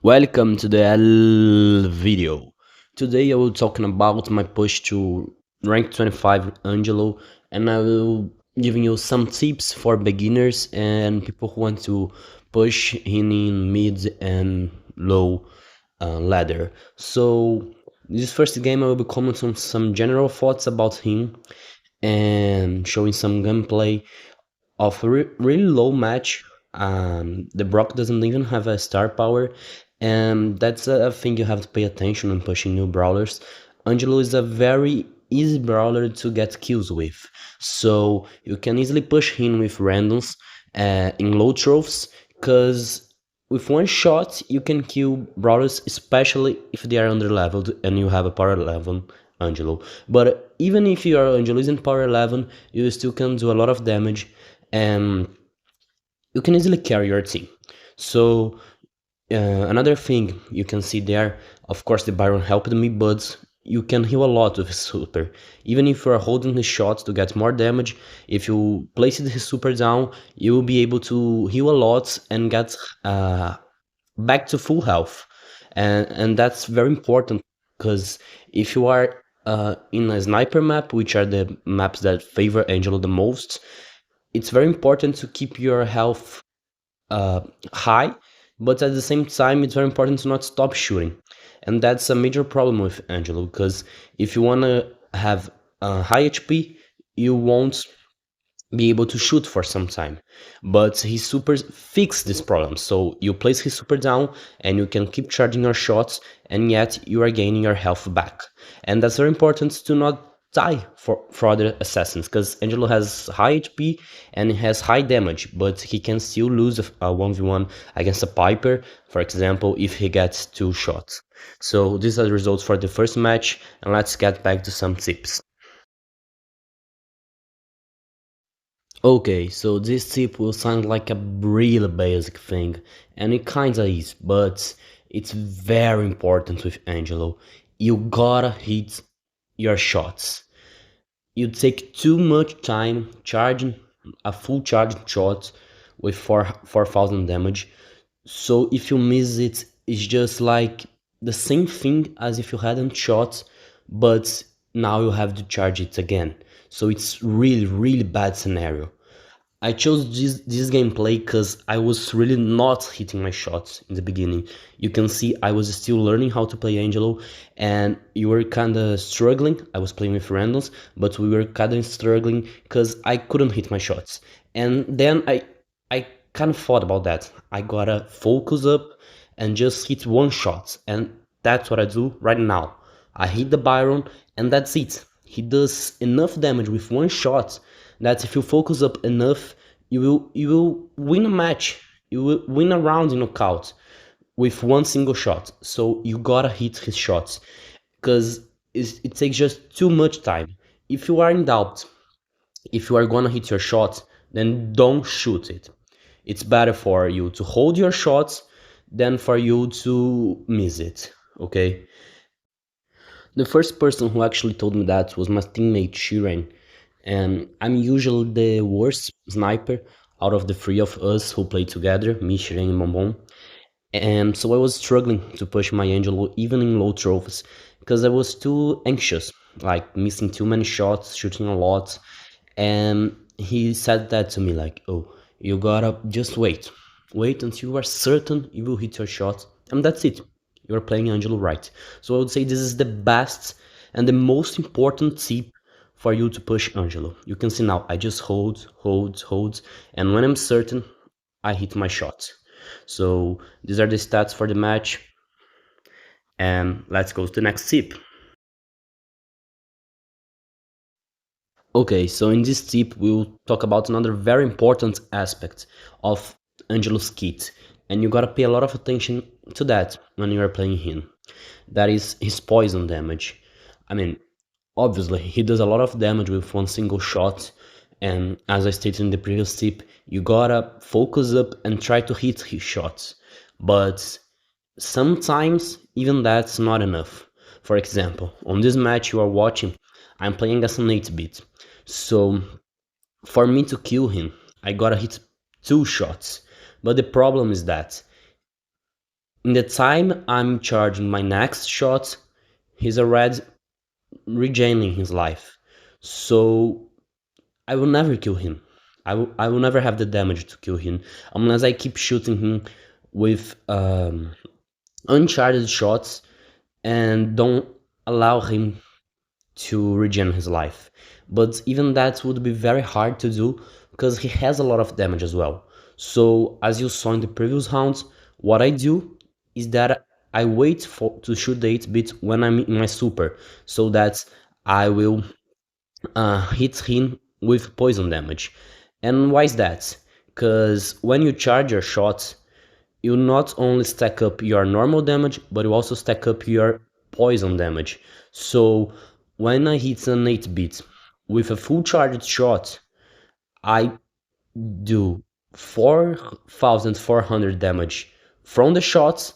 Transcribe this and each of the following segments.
Welcome to the L video. Today I will talking about my push to rank 25 Angelo, and I will giving you some tips for beginners and people who want to push in mid and low ladder. So this first game I will be commenting on some general thoughts about him and showing some gameplay of a really low match. The Brock doesn't even have a star power, and that's a thing you have to pay attention when pushing new brawlers. Angelo is a very easy brawler to get kills with, so you can easily push him with randoms in low trophies, because with one shot you can kill brawlers, especially if they are under leveled and you have a power 11 Angelo. But even if your Angelo isn't power 11, you still can do a lot of damage, and you can easily carry your team. So another thing you can see there, of course the Byron helped me, but you can heal a lot with his super. Even if you are holding his shots to get more damage, if you place his super down, you will be able to heal a lot and get back to full health. And that's very important, because if you are in a sniper map, which are the maps that favor Angelo the most, it's very important to keep your health uh, high, but at the same time, it's very important to not stop shooting. And that's a major problem with Angelo, because if you want to have high HP, you won't be able to shoot for some time. But his super fix this problem. So you place his super down and you can keep charging your shots, and yet you are gaining your health back. And that's very important to not die for other assassins, because Angelo has high HP and he has high damage, but he can still lose a 1v1 against a Piper, for example, if he gets 2 shots. So these are the results for the first match, and let's get back to some tips. Okay, so this tip will sound like a really basic thing, and it kinda is, but it's very important with Angelo. You gotta hit your shots. You take too much time charging a full charged shot with 4,000 damage. So if you miss it, it's just like the same thing as if you hadn't shot, but now you have to charge it again. So it's really bad scenario. I chose this gameplay because I was really not hitting my shots in the beginning. You can see I was still learning how to play Angelo, and you were kinda struggling. I was playing with randoms, but we were kinda struggling because I couldn't hit my shots. And then I kind of thought about that. I gotta focus up and just hit one shot, and that's what I do right now. I hit the Byron, and that's it. He does enough damage with one shot that if you focus up enough, you will win a match. You will win a round in knockout with one single shot. So you gotta hit his shots, because it takes just too much time. If you are in doubt, if you are gonna hit your shot, then don't shoot it. It's better for you to hold your shots than for you to miss it. Okay. The first person who actually told me that was my teammate Shiren, and I'm usually the worst sniper out of the three of us who play together, me, Shiren, and Bonbon. And so I was struggling to push my Angelo even in low trophies, because I was too anxious, like missing too many shots, shooting a lot. And he said that to me, like, oh, you gotta just wait until you are certain you will hit your shot, and that's it. You're playing Angelo right. So I would say this is the best and the most important tip for you to push Angelo. You can see now I just hold, and when I'm certain, I hit my shot. So these are the stats for the match, and let's go to the next tip. Okay, so in this tip we'll talk about another very important aspect of Angelo's kit, and you gotta pay a lot of attention to that when you are playing him. That is his poison damage. I mean, obviously he does a lot of damage with one single shot, and as I stated in the previous tip, you gotta focus up and try to hit his shots. But sometimes even that's not enough. For example, on this match you are watching, I'm playing as an 8-bit. So for me to kill him, I gotta hit 2 shots. But the problem is that In the time I'm charging my next shot, he's already regaining his life. So I will never kill him. I will never have the damage to kill him unless I keep shooting him with uncharted shots and don't allow him to regen his life. But even that would be very hard to do because he has a lot of damage as well. So as you saw in the previous rounds, what I do is that I wait for to shoot the 8-bit when I'm in my super, so that I will hit him with poison damage. And why is that? Because when you charge your shots, you not only stack up your normal damage, but you also stack up your poison damage. So when I hit an 8-bit with a full charged shot, I do 4,400 damage from the shots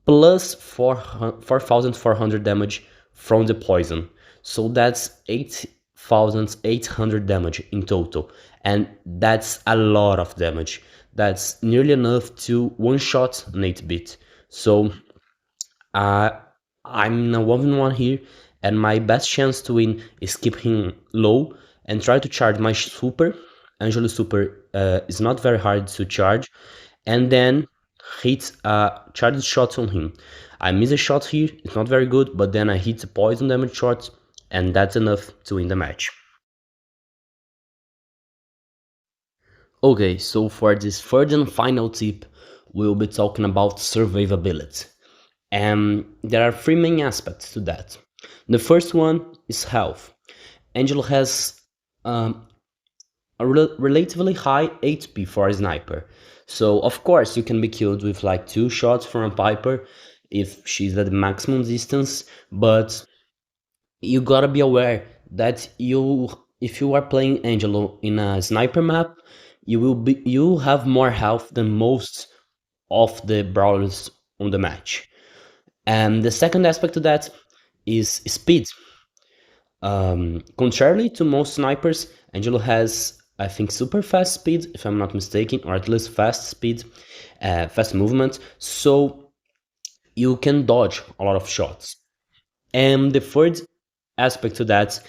plus 4,400 damage from the poison. So that's 8,800 damage in total. And that's a lot of damage. That's nearly enough to one shot an 8-bit. So uh, I'm in a 1v1 here, and my best chance to win is keep him low and try to charge my super. Angelo super is not very hard to charge, and then hit a charged shot on him. I miss a shot here, it's not very good, but then I hit a poison damage shot, and that's enough to win the match. Okay, so for this third and final tip, we'll be talking about survivability. And there are three main aspects to that. The first one is health. Angelo has a relatively high HP for a sniper. So of course you can be killed with like two shots from a Piper if she's at the maximum distance, but you gotta be aware that you if you are playing Angelo in a sniper map, you have more health than most of the brawlers on the match. And the second aspect to that is speed. Contrarily to most snipers, Angelo has, I think, super fast speed, if I'm not mistaken, or at least fast speed, fast movement, so you can dodge a lot of shots. And the third aspect to that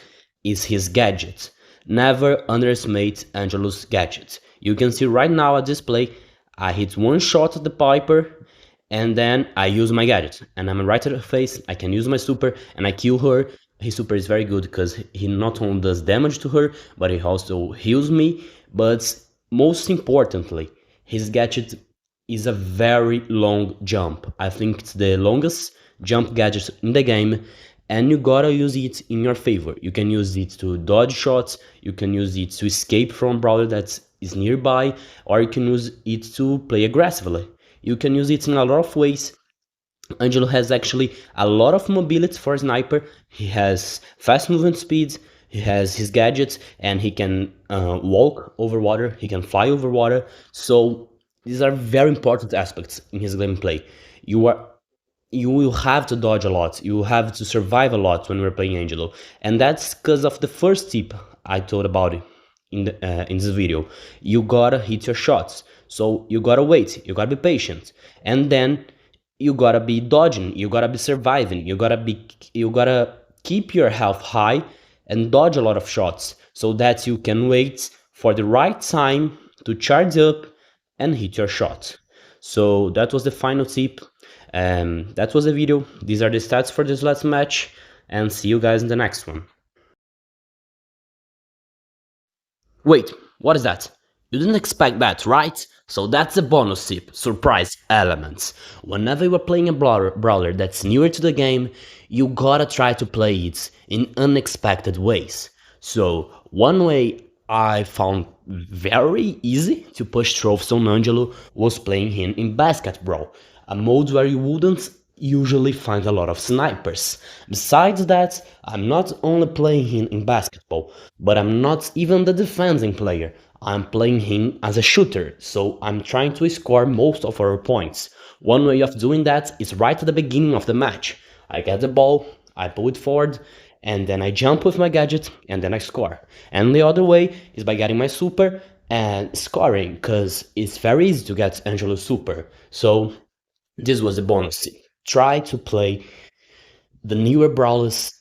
is his gadget. Never underestimate Angelo's gadget. You can see right now at display, I hit one shot at the Piper, and then I use my gadget, and I'm right at her face. I can use my super, and I kill her. His super is very good because he not only does damage to her, but he also heals me. But most importantly, his gadget is a very long jump. I think it's the longest jump gadget in the game, and you gotta use it in your favor. You can use it to dodge shots, you can use it to escape from a brawler that is nearby, or you can use it to play aggressively. You can use it in a lot of ways. Angelo has actually a lot of mobility for a sniper. He has fast movement speed, he has his gadgets, and he can walk over water, he can fly over water. So these are very important aspects in his gameplay. You are you will have to dodge a lot, you will have to survive a lot when we're playing Angelo, and that's because of the first tip I told about it in this video. You gotta hit your shots, so you gotta wait, you gotta be patient, and then you gotta be dodging, you gotta be surviving, you gotta keep your health high and dodge a lot of shots so that you can wait for the right time to charge up and hit your shot. So that was the final tip. That was the video. These are the stats for this last match, and see you guys in the next one. Wait, what is that? You didn't expect that, right? So that's a bonus tip, surprise elements. Whenever you are playing a brawler that's newer to the game, you gotta try to play it in unexpected ways. So one way I found very easy to push trophies on Angelo was playing him in Basket Brawl, a mode where you wouldn't usually find a lot of snipers. Besides that, I'm not only playing him in basketball, but I'm not even the defending player. I'm playing him as a shooter, so I'm trying to score most of our points. One way of doing that is right at the beginning of the match. I get the ball, I pull it forward, and then I jump with my gadget, and then I score. And the other way is by getting my super and scoring, because it's very easy to get Angelo's super. So This was a bonus tip. Try to play the newer brawlers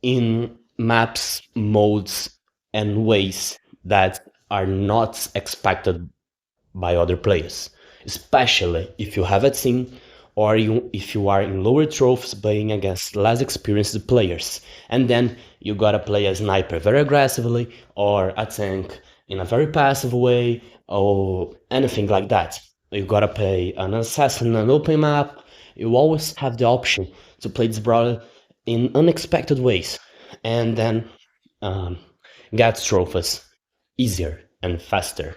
in maps, modes, and ways that are not expected by other players, especially if you have a team or if you are in lower trophies playing against less experienced players. And then you gotta play a sniper very aggressively or a tank in a very passive way or anything like that. You gotta play an assassin in an open map. You always have the option to play this brawler in unexpected ways and then um, get trophies easier and faster.